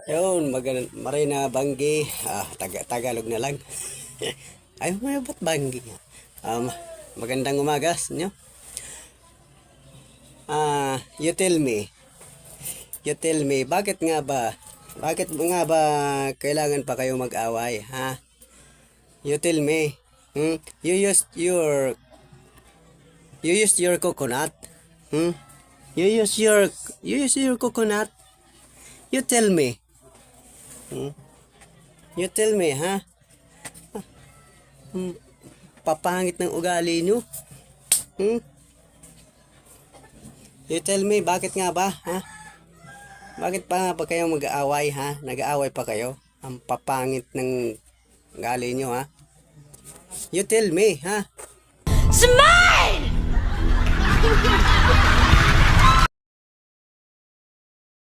Yun, Marina Banggi. Tagalog na lang. Ay, ba't Banggi? Um, Magandang umaga sa inyo. You tell me. You tell me, bakit nga ba? Bakit nga ba kailangan pa kayo mag-away, ha? You tell me. You used your coconut. You use your coconut. You tell me. You tell me, ha? Papangit ng ugali nyo. You tell me, bakit nga ba, ha? Bakit pa nga ba kayo mag-aaway, ha? Nag-aaway pa kayo? Ang papangit ng ugali nyo, ha? You tell me, ha? Smile!